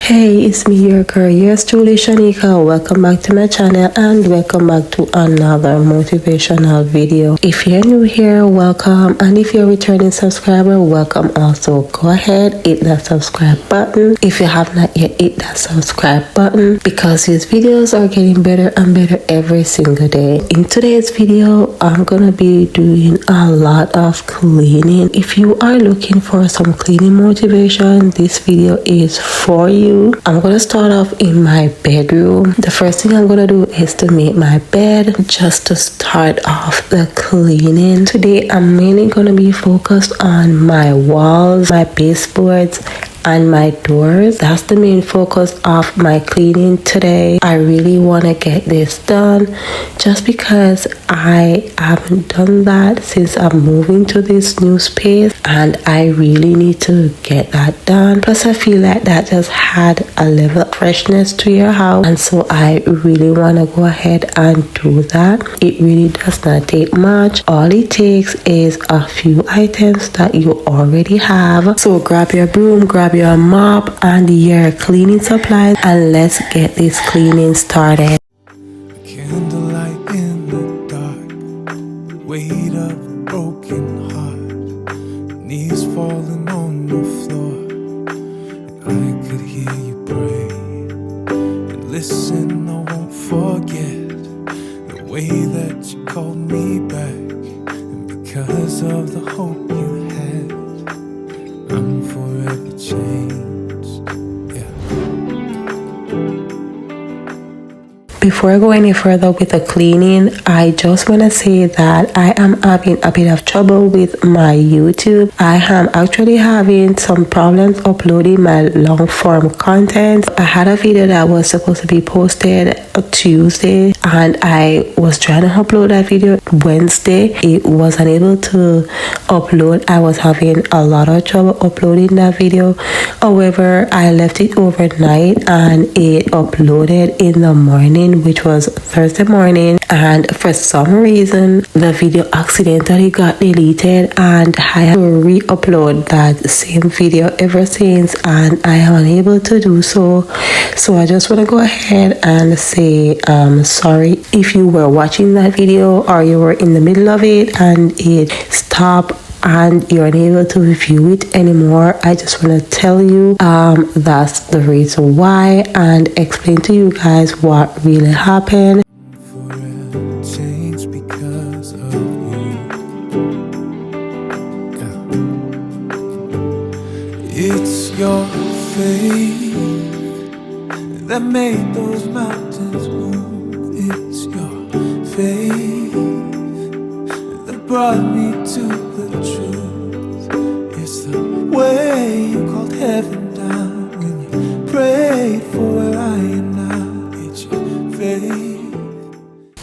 Hey, it's me, your girl, YoursTrulyShaneka. Welcome back to my channel and welcome back to another motivational video. If you're new here, welcome, and if you're a returning subscriber, welcome also. Go ahead, hit that subscribe button. If you have not yet hit that subscribe button, because these videos are getting better and better every single day. In today's video, I'm gonna be doing a lot of cleaning. If you are looking for some cleaning motivation, this video is for you. I'm gonna start off in my bedroom. The first thing I'm gonna do is to make my bed, just to start off the cleaning. Today I'm mainly gonna be focused on my walls, my baseboards, and my doors. That's the main focus of my cleaning today. I really want to get this done just because I haven't done that since I'm moving to this new space, and I really need to get that done. Plus I feel like that just had a level of freshness to your house, and so I really want to go ahead and do that. It really does not take much. All it takes is a few items that you already have. So grab your broom, grab your mop and your cleaning supplies, and let's get this cleaning started. Candlelight in the dark, weight of a broken heart, knees falling on the floor. I could hear you pray, and listen, I won't forget the way that you called me back. And because of the hope you had, I'm forever changed, yeah. Before I go any further with the cleaning, I just want to say that I am having a bit of trouble with my YouTube. I am actually having some problems uploading my long form content. I had a video that was supposed to be posted Tuesday, and I was trying to upload that video Wednesday. It was unable to upload. I was having a lot of trouble uploading that video. However, I left it overnight and it uploaded in the morning, which was Thursday morning, and for some reason the video accidentally got deleted, and I have to re-upload that same video ever since, and I am unable to do so. So I just want to go ahead and say sorry if you were watching that video or you were in the middle of it and it stopped and you're unable to review it anymore. I just want to tell you that's the reason why, and explain to you guys what really happened. Forever changed because of you, yeah. It's your faith that made those mountains move. It's your faith that brought me to the truth. It's the way you called heaven down when you prayed for where I am now. It's your faith.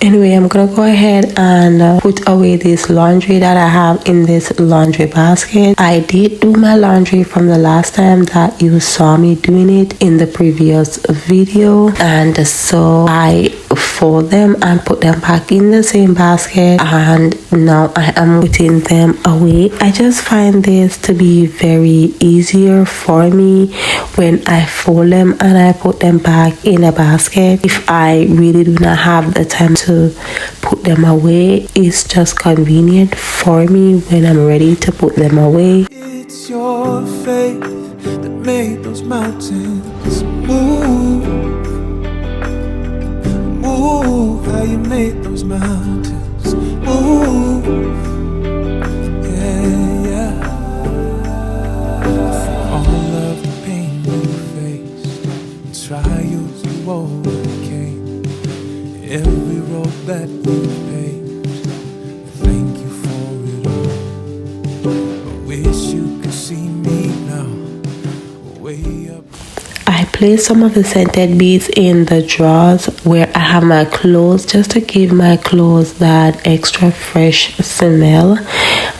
Anyway, I'm gonna go ahead and put away this laundry that I have in this laundry basket. I did do my laundry from the last time that you saw me doing it in the previous video, and so I fold them and put them back in the same basket, and now I am putting them away. I just find this to be very easier for me when I fold them and I put them back in a basket. If I really do not have the time to put them away, it's just convenient for me when I'm ready to put them away. It's your faith that made those mountains move. Move, how you made those mountains move. Yeah, yeah. For all of the pain you faced and trials you overcame, every road that you paved, thank you for it all. I wish you could see me now, way up. I place some of the scented beads in the drawers where I have my clothes, just to give my clothes that extra fresh smell.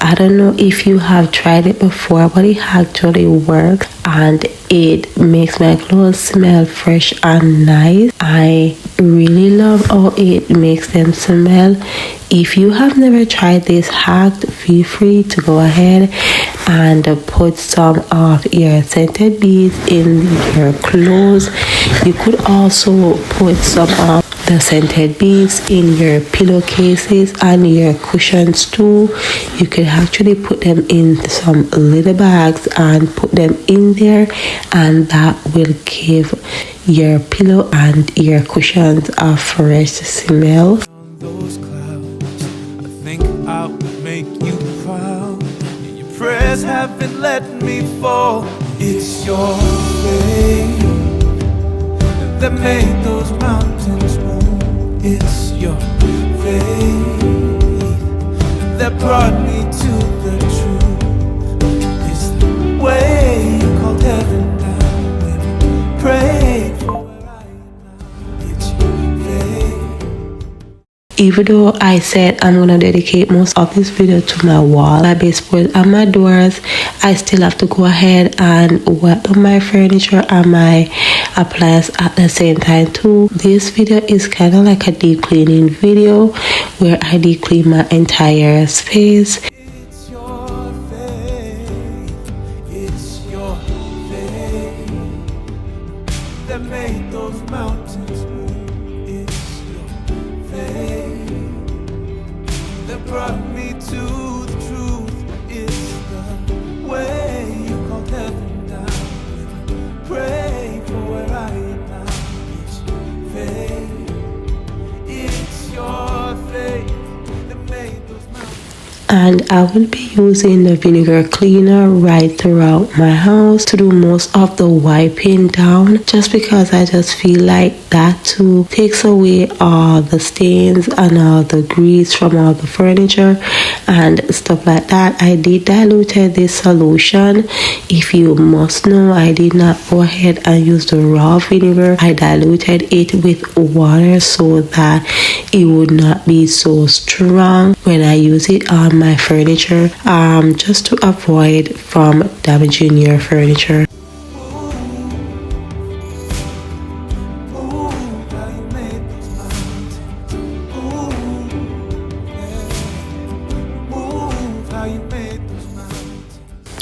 I don't know if you have tried it before, but it actually works, and it makes my clothes smell fresh and nice. I really love how it makes them smell. If you have never tried this hack, feel free to go ahead and put some of your scented beads in your clothes. You could also put some of the scented beads in your pillowcases and your cushions too. You could actually put them in some little bags and put them in there, and that will give your pillow and your cushions a fresh smell. Those clouds, I think I would make you proud. Your prayers haven't let me fall. It's your faith that made those mountains move. It's your faith that brought me to the truth. It's the way you called heaven down when you prayed for where I am now. It's your faith. Even though I said I'm gonna dedicate most of this video to my wall, my baseboard and my doors, I still have to go ahead and work on my furniture and my appliance at the same time too. This video is kind of like a deep cleaning video where I deep clean my entire space. It's your faith, it's your faith that made those mountains move. It's your faith that brought me to the truth. It's the way you called heaven down when you pray for where I am now. It's your faith, it's your faith that made those mountains. And I will be using the vinegar cleaner right throughout my house to do most of the wiping down, just because I just feel like that too takes away all the stains and all the grease from all the furniture and stuff like that. I did diluted this solution. If you must know, I did not go ahead and use the raw vinegar. I diluted it with water so that it would not be so strong when I use it on my furniture, just to avoid from damaging your furniture.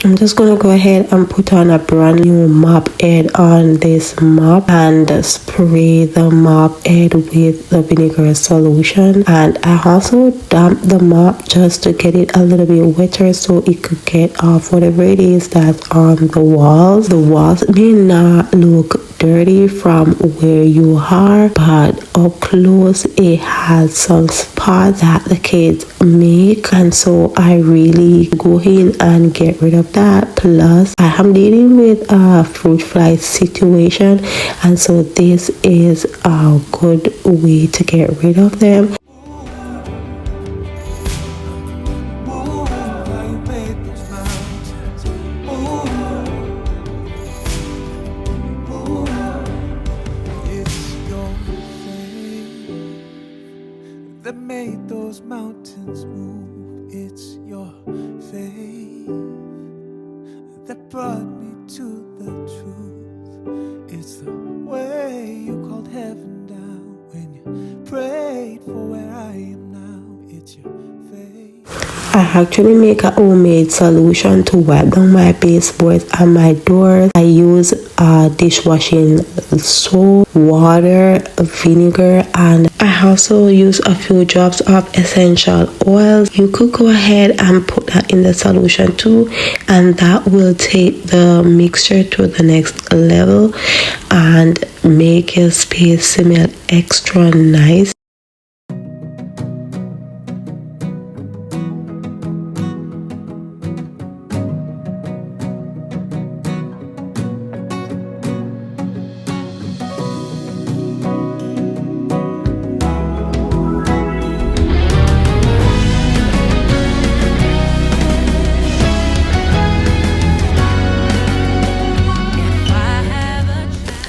I'm just gonna go ahead and put on a brand new mop head on this mop and spray the mop head with the vinegar solution. And I also damped the mop just to get it a little bit wetter so it could get off whatever it is that's on the walls. The walls may not look dirty from where you are, but up close it has some spots that the kids make, and so I really go in and get rid of that. Plus I am dealing with a fruit fly situation, and so this is a good way to get rid of them. That made those mountains move. It's your faith that brought me to the truth. It's the way you called heaven down when you prayed for where I am now. It's your faith. I actually make a homemade solution to wipe down my baseboards and my doors. I use dishwashing soap, water, vinegar, and I also use a few drops of essential oils. You could go ahead and put that in the solution too, and that will take the mixture to the next level and make your space smell extra nice.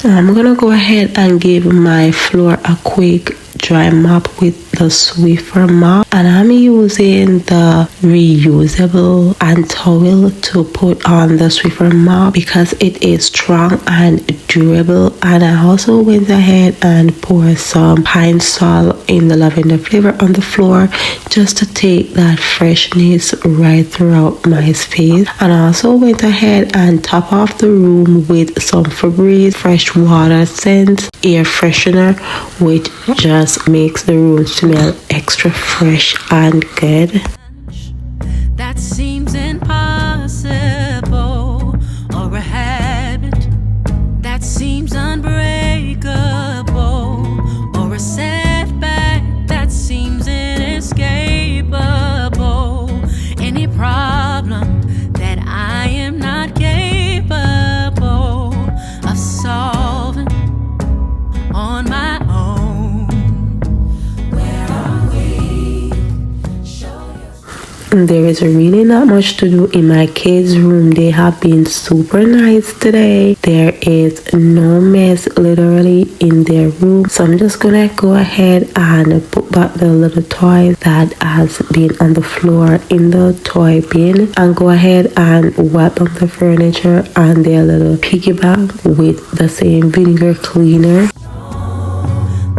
I'm gonna go ahead and give my floor a quick dry mop with the Swiffer mop, and I'm using the reusable hand towel to put on the Swiffer mop because it is strong and durable. And I also went ahead and poured some pine sol in the lavender flavor on the floor just to take that freshness right throughout my space. And I also went ahead and top off the room with some Febreze fresh water scent air freshener, which just makes the room smell extra fresh and good. That seems impossible, or a habit that seems unbreakable, or a setback that seems inescapable. Any problem that I am not capable of solving on my own. Where are we? There is really not much to do in my kids' room. They have been super nice today. There is no mess literally in their room. So I'm just gonna go ahead and put back the little toys that has been on the floor in the toy bin, and go ahead and wipe up the furniture and their little piggyback with the same vinegar cleaner.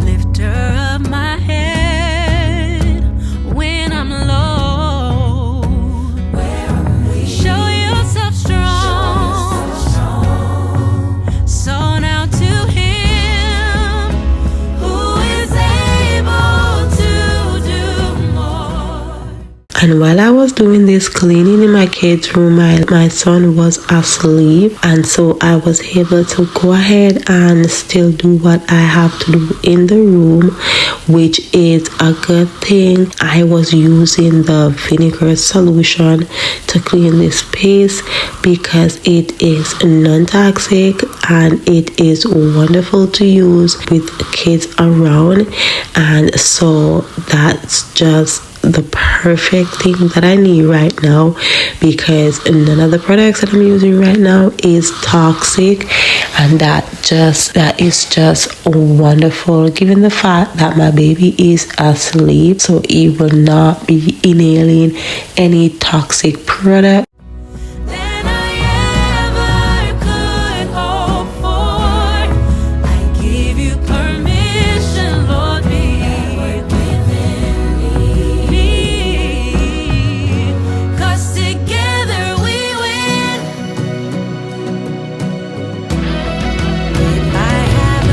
Lifter of my head when I'm low. Show yourself strong. So now to Him who is able to do more. And while I was doing this cleaning in my kids' room, my son was asleep, and so I was able to go ahead and still do what I have to do in the room, which is a good thing. I was using the vinegar solution to clean this space because it is non-toxic and it is wonderful to use with kids around. And so that's just the perfect thing that I need right now, because none of the products that I'm using right now is toxic, and that is just wonderful given the fact that my baby is asleep, so it will not be inhaling any toxic product. Than I ever could hope for. I give you permission, Lord, be within me. 'Cause together we win. If I have a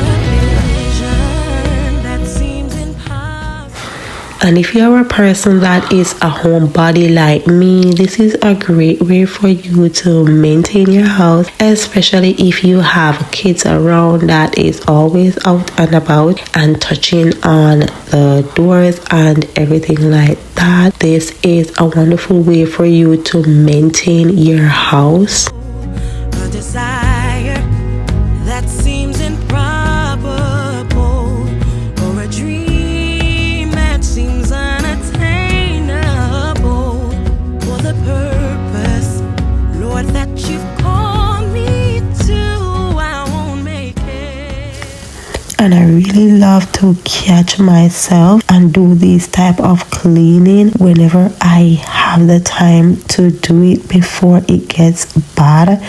vision that seems impossible. And if you're a person that is a homebody like me, this is a great way for you to maintain your house, especially if you have kids around that is always out and about and touching on the doors and everything like that. This is a wonderful way for you to maintain your house. A desire that seems improbable, or a dream that seems unattainable, for the purpose, Lord, that you've called me to, I won't make it. And I really love to catch myself and do this type of cleaning whenever I have the time to do it before it gets bad,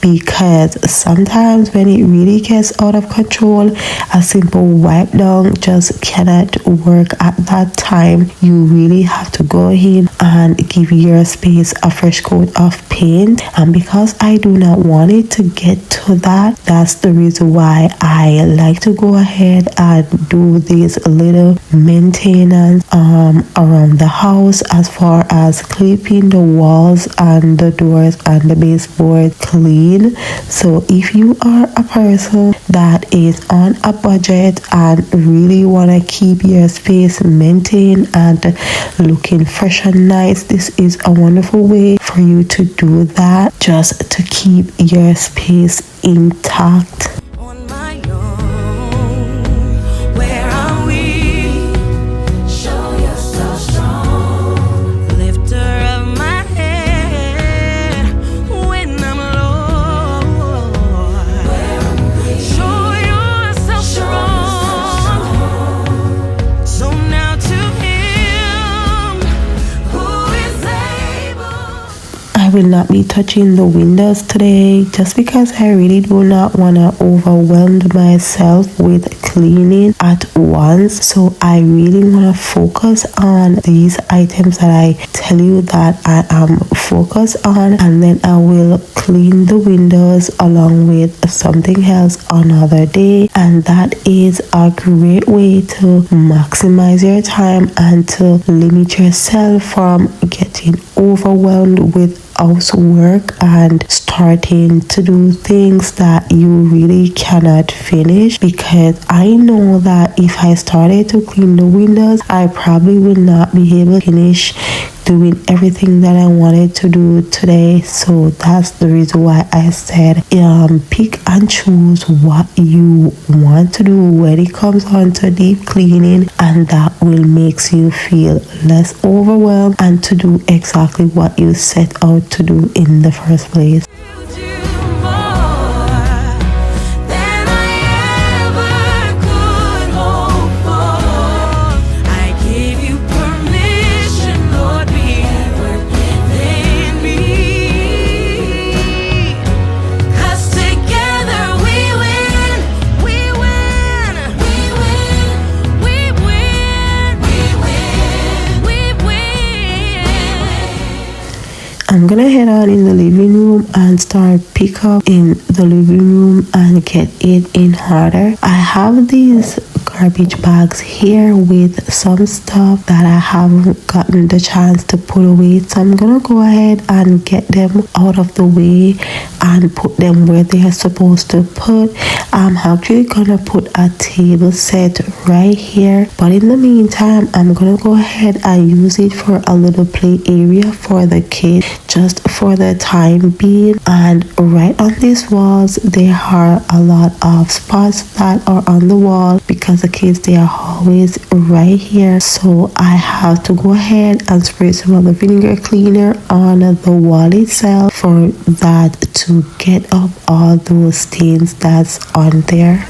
because sometimes when it really gets out of control, a simple wipe down just cannot work at that time. You really have to go in and give your space a fresh coat of paint, and because I do not want it to get to that, that's the reason why I like to go ahead and do this little maintenance around the house, as far as clipping the walls and the doors and the baseboard clean. So if you are a person that is on a budget and really want to keep your space maintained and looking fresh and nice, this is a wonderful way for you to do that, just to keep your space intact. On my own, where are we? Show yourself strong. Lifter of my head when I'm low. Where are we? Show yourself strong. So now to will not be touching the windows today just because I really do not want to overwhelm myself with cleaning at once. So I really want to focus on these items that I tell you that I am focused on, and then I will clean the windows along with something else another day. And that is a great way to maximize your time and to limit yourself from getting overwhelmed with housework and starting to do things that you really cannot finish, because I know that if I started to clean the windows, I probably would not be able to finish doing everything that I wanted to do today. So that's the reason why I said pick and choose what you want to do when it comes on to deep cleaning, and that will makes you feel less overwhelmed and to do exactly what you set out to do in the first place. I'm gonna head on in the living room and start pick up in the living room and get it in order. I have these garbage bags here with some stuff that I haven't gotten the chance to put away, so I'm gonna go ahead and get them out of the way and put them where they are supposed to put. I'm actually gonna put a table set right here, but in the meantime I'm gonna go ahead and use it for a little play area for the kids just for the time being. And right on these walls there are a lot of spots that are on the wall because the kids, they are always right here. So I have to go ahead and spray some of the vinegar cleaner on the wall itself for that to get up all those stains that's on there.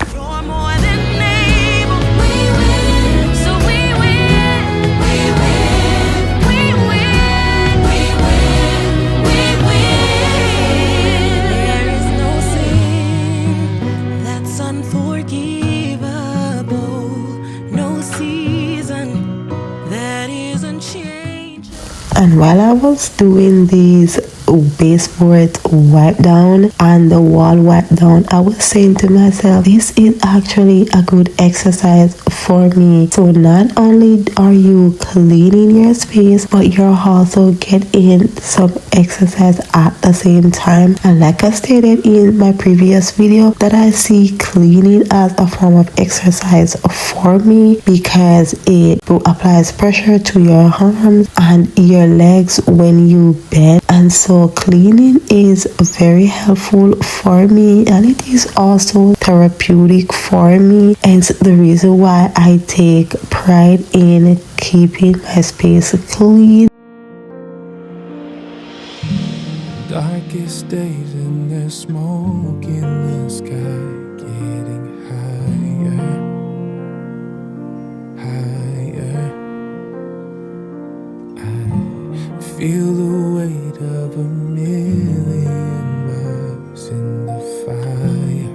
And while I was doing these baseboard wipe down and the wall wipe down, I was saying to myself, this is actually a good exercise for me. So not only are you cleaning your space, but you're also getting some exercise at the same time. And like I stated in my previous video, that I see cleaning as a form of exercise for me because it applies pressure to your arms and your legs when you bend. And so cleaning is very helpful for me, and it is also therapeutic for me. And it's the reason why I take pride in keeping my space clean. Darkest days and there's smoke in the sky, getting higher, higher. I feel the weight of 1,000,000 miles in the fire,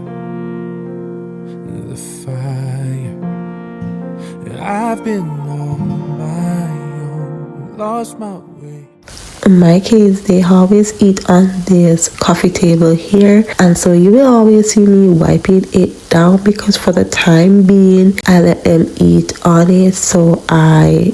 the fire. And I've been on my own, lost my way. My kids, they always eat on this coffee table here, and so you will always see me wiping it down because for the time being I let them eat on it. So I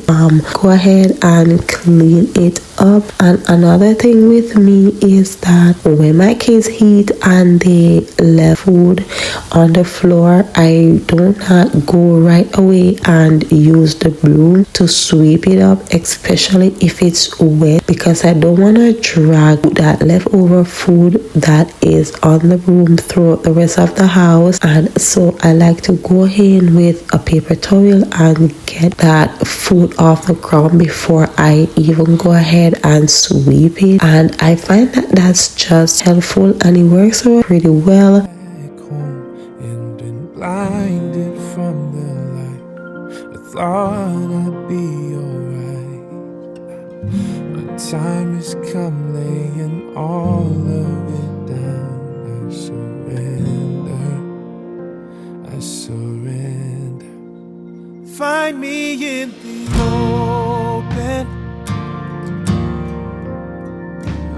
go ahead and clean it up. And another thing with me is that when my kids eat and they left food on the floor, I do not go right away and use the broom to sweep it up, especially if it's wet, because I don't want to drag that leftover food that is on the broom throughout the rest of the house. And so I like to go in with a paper towel and get that food off the ground before I even go ahead and sweep it. And I find that that's just helpful and it works out pretty well. Back home and been blinded from the light. I thought I'd be alright. My time has come laying all of it down. I surrender. Find me in the open,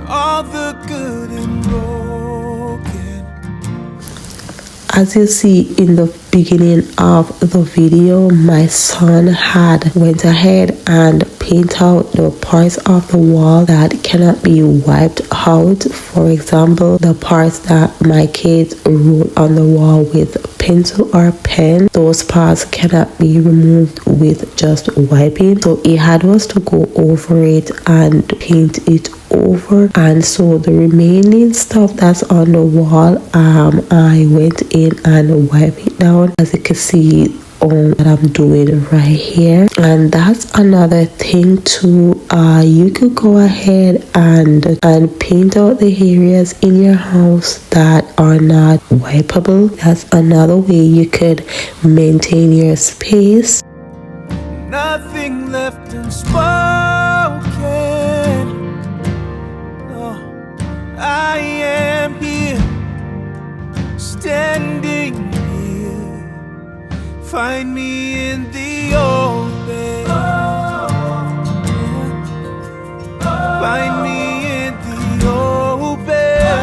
all the good and broken. As you see in the beginning of the video, my son had went ahead and paint out the parts of the wall that cannot be wiped out. For example, the parts that my kids wrote on the wall with pencil or pen, those parts cannot be removed with just wiping. So he had us to go over it and paint it over. And so the remaining stuff that's on the wall, I went in and wiped it down, as you can see that I'm doing right here. And that's another thing too. You could go ahead and paint out the areas in your house that are not wipeable. That's another way you could maintain your space. Nothing left unspoken. No, I am here, standing here. Find me in the open. Find me in the open.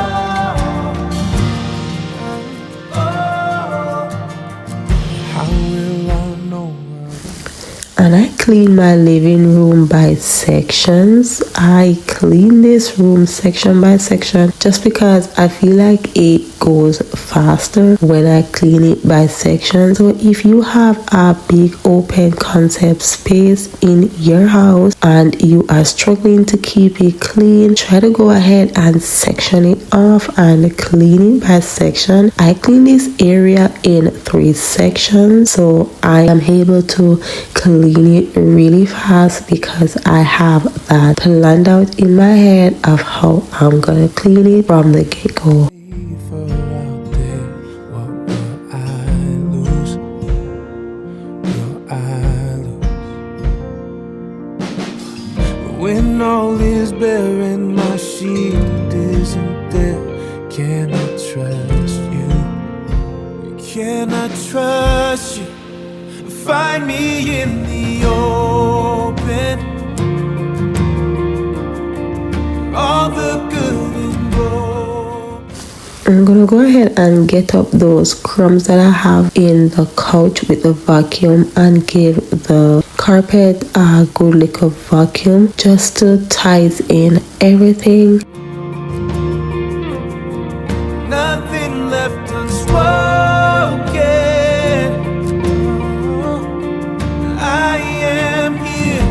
How will I know? And I clean my living room by sections. I clean this room section by section just because I feel like it goes faster when I clean it by section. So if you have a big open concept space in your house and you are struggling to keep it clean, try to go ahead and section it off and clean it by section. I clean this area in 3 sections, so I am able to clean it really fast because I have that planned out in my head of how I'm gonna clean it from the get-go. When all is bare and my shield isn't there, can I trust you? Can I trust you? Find me in the open, all the good and broken. I'm gonna go ahead and get up those crumbs that I have in the couch with the vacuum and give the carpet a good little vacuum just to tidy in everything. Nothing left unspoken. I am here,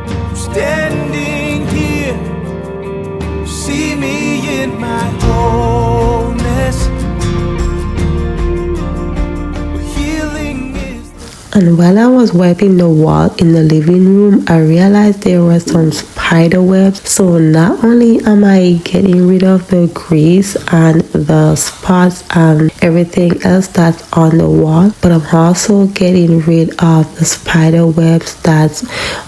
I'm standing here. See me in my wholeness. Healing is the And while I was wiping the wall in the living room, I realized there were some spider webs. So not only am I getting rid of the grease and the spots and everything else that's on the wall, but I'm also getting rid of the spider webs that's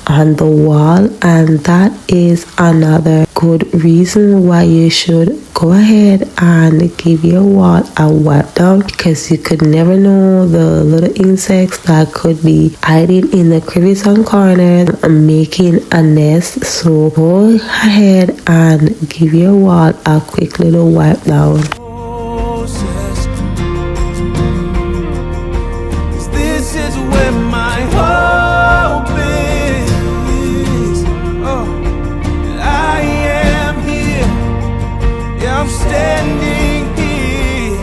on the wall. And that is another good reason why you should go ahead and give your wall a wipe down, because you could never know the little insects that could be hiding in the crevices and corners and making a nest. So go ahead and give your wall a quick little wipe down. process. 'Cause this is where my hope is. Oh, I am here. Yeah, I'm standing here.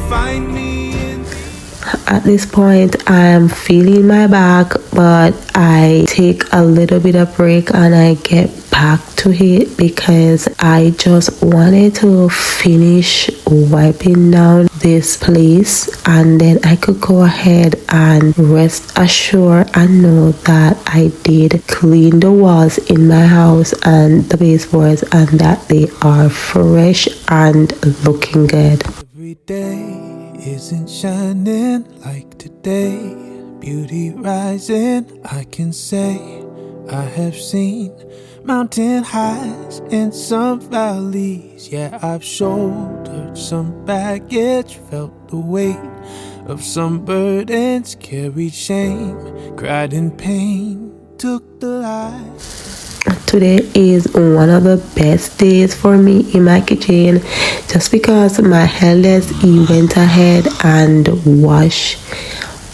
Find me in At this point, I am feeling my back, but I take a little bit of break and I get back to it because I just wanted to finish wiping down this place, and then I could go ahead and rest assured and know that I did clean the walls in my house and the baseboards and that they are fresh and looking good. every day isn't shining like today. Beauty rising, I can say I have seen mountain highs and some valleys. Yeah, I've shouldered some baggage, felt the weight of some burdens, carried shame, cried in pain, took the lies. Today is one of the best days for me in my kitchen, just because my eldest, he went ahead and washed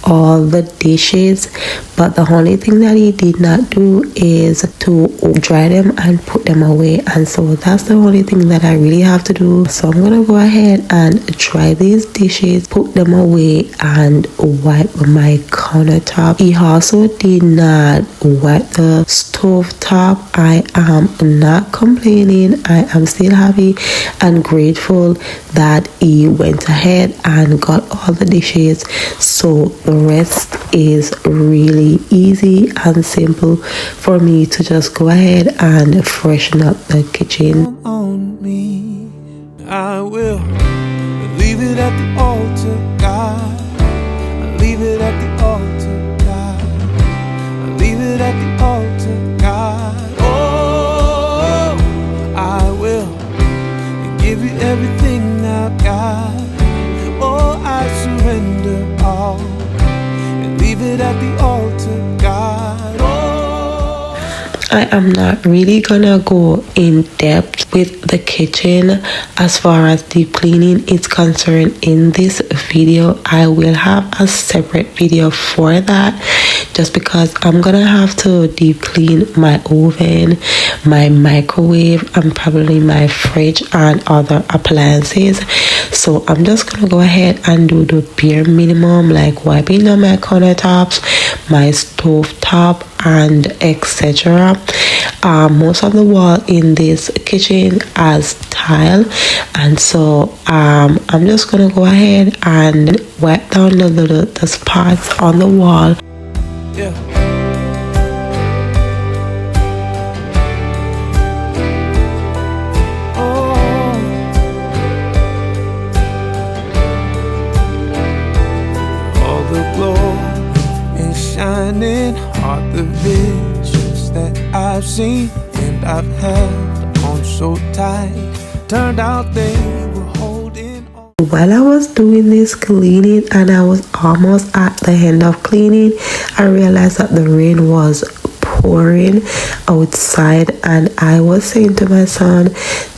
all the dishes, but the only thing that he did not do is to dry them and put them away, and so that's the only thing that I really have to do. So I'm gonna go ahead and dry these dishes, put them away, and wipe my countertop. He also did not wipe the stove top. I am not complaining. I am still happy and grateful that he went ahead and got all the dishes, so the rest is really easy and simple for me to just go ahead and freshen up the kitchen. On me, I will leave it at the altar, God. I leave it at the altar, God. I leave it at the altar, God. Oh, I will give you everything I've got. Oh, I surrender all. Leave it at the altar, God. Oh. I am not really gonna go in depth with the kitchen as far as deep cleaning is concerned in this video. I will have a separate video for that, just because I'm gonna have to deep clean my oven, my microwave, and probably my fridge and other appliances. So I'm just gonna go ahead and do the bare minimum, like wiping down my countertops, my stove top, and etc. Most of the wall in this kitchen has tile, and so I'm just gonna go ahead and wipe down the spots on the wall. Yeah. Are the visions that I've seen and I've held on so tight, turned out they were holding on. While I was doing this cleaning and I was almost at the end of cleaning, I realized that the rain was pouring outside, and I was saying to my son,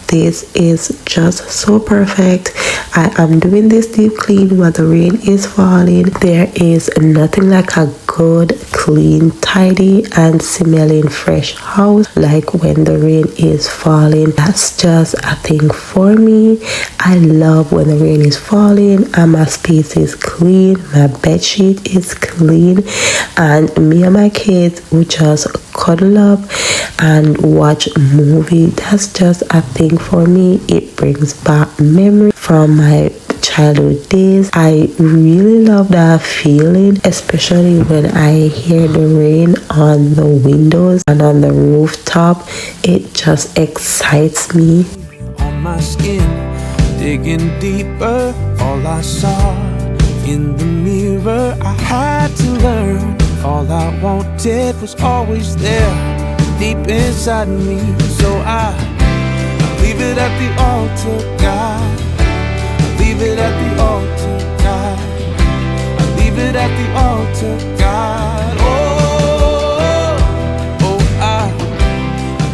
this is just so perfect. I am doing this deep clean while the rain is falling. There is nothing like a good, clean, tidy, and smelling fresh house like when the rain is falling. That's just a thing for me. I love when the rain is falling and my space is clean, my bed sheet is clean, and me and my kids will just cuddle up and watch a movie. That's just a thing for me. It brings back memory from my childhood days. I really love that feeling, especially when I hear the rain on the windows and on the rooftop. It just excites me. On my skin, digging deeper, all I saw in the mirror, I had to learn. All I wanted was always there, deep inside me. So I leave it at the altar, God. I leave it at the altar, God. I leave it at the altar, God. I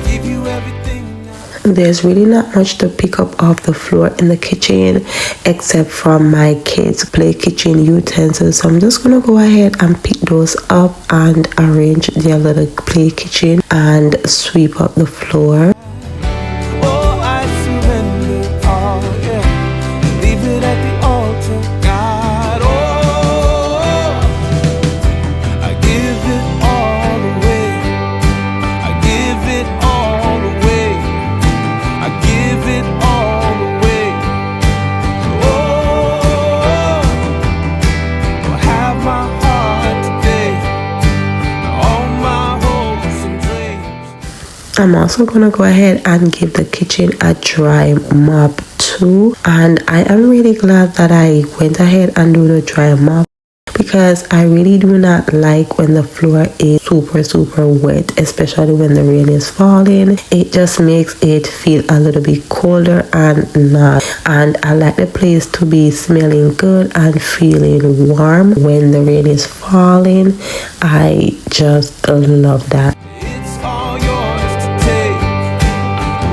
give you everything now. There's really not much to pick up off the floor in the kitchen except from my kids' play kitchen utensils. So I'm just gonna go ahead and pick those up and arrange their little play kitchen and sweep up the floor. I'm also gonna go ahead and give the kitchen a dry mop too, and I am really glad that I went ahead and do the dry mop, because I really do not like when the floor is super wet, especially when the rain is falling. It just makes it feel a little bit colder and not. And I like the place to be smelling good and feeling warm when the rain is falling. I just love that. It's all yours to take.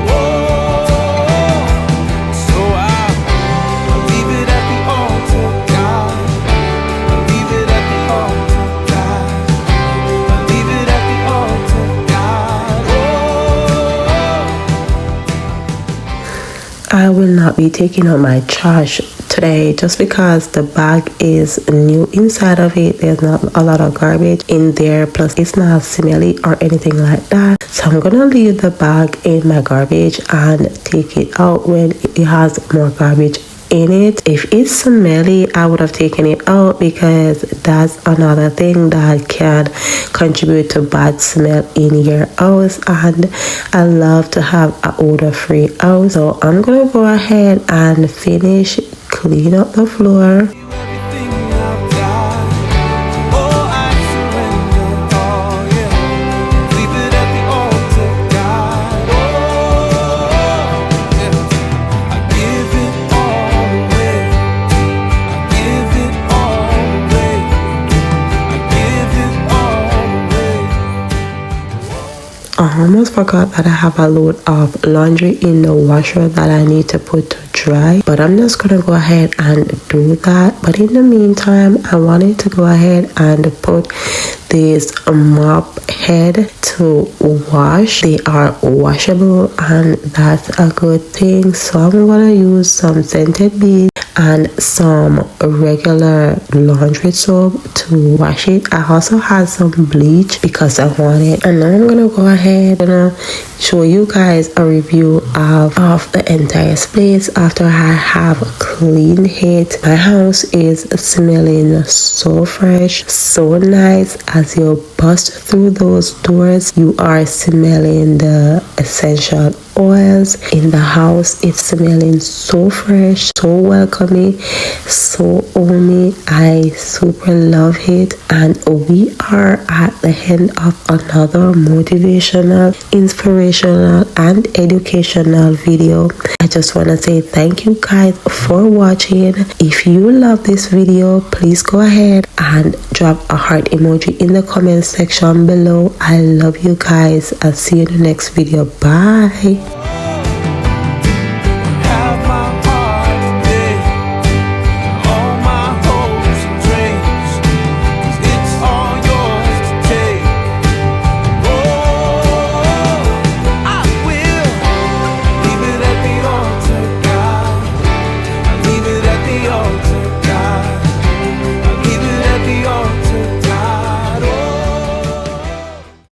Whoa. So I'll leave it at the altar, God. I'll leave it at the altar, God. I'll leave it at the altar, God. I will not be taking out my trash today just because the bag is new inside of it. There's not a lot of garbage in there, plus it's not smelly or anything like that. So I'm gonna leave the bag in my garbage and take it out when it has more garbage in it. If it's smelly, I would have taken it out because that's another thing that can contribute to bad smell in your house, and I love to have an odor-free house. So I'm gonna go ahead and finish clean up the floor. Everything I've got. Oh, I surrender all, yeah. Leave it at the altar, God. Oh, yeah. I give it all away. I give it all away. I give it all away. I almost forgot that I have a load of laundry in the washer that I need to put to dry, but I'm just gonna go ahead and do that. But in the meantime, I wanted to go ahead and put this mop head to wash. They are washable and that's a good thing. So I'm gonna use some scented beads and some regular laundry soap to wash it. I also had some bleach because I want it. And now I'm gonna go ahead and show you guys a review of the entire space after I have cleaned it. My house is smelling so fresh, so nice. As you bust through those doors, you are smelling the essential oils in the house. It's smelling so fresh, so welcoming, so homey. I super love it. And we are at the end of another motivational, inspirational and educational video. I just want to say thank you guys for watching. If you love this video, please go ahead and drop a heart emoji in the comment section below. I love you guys. I'll see you in the next video. Bye.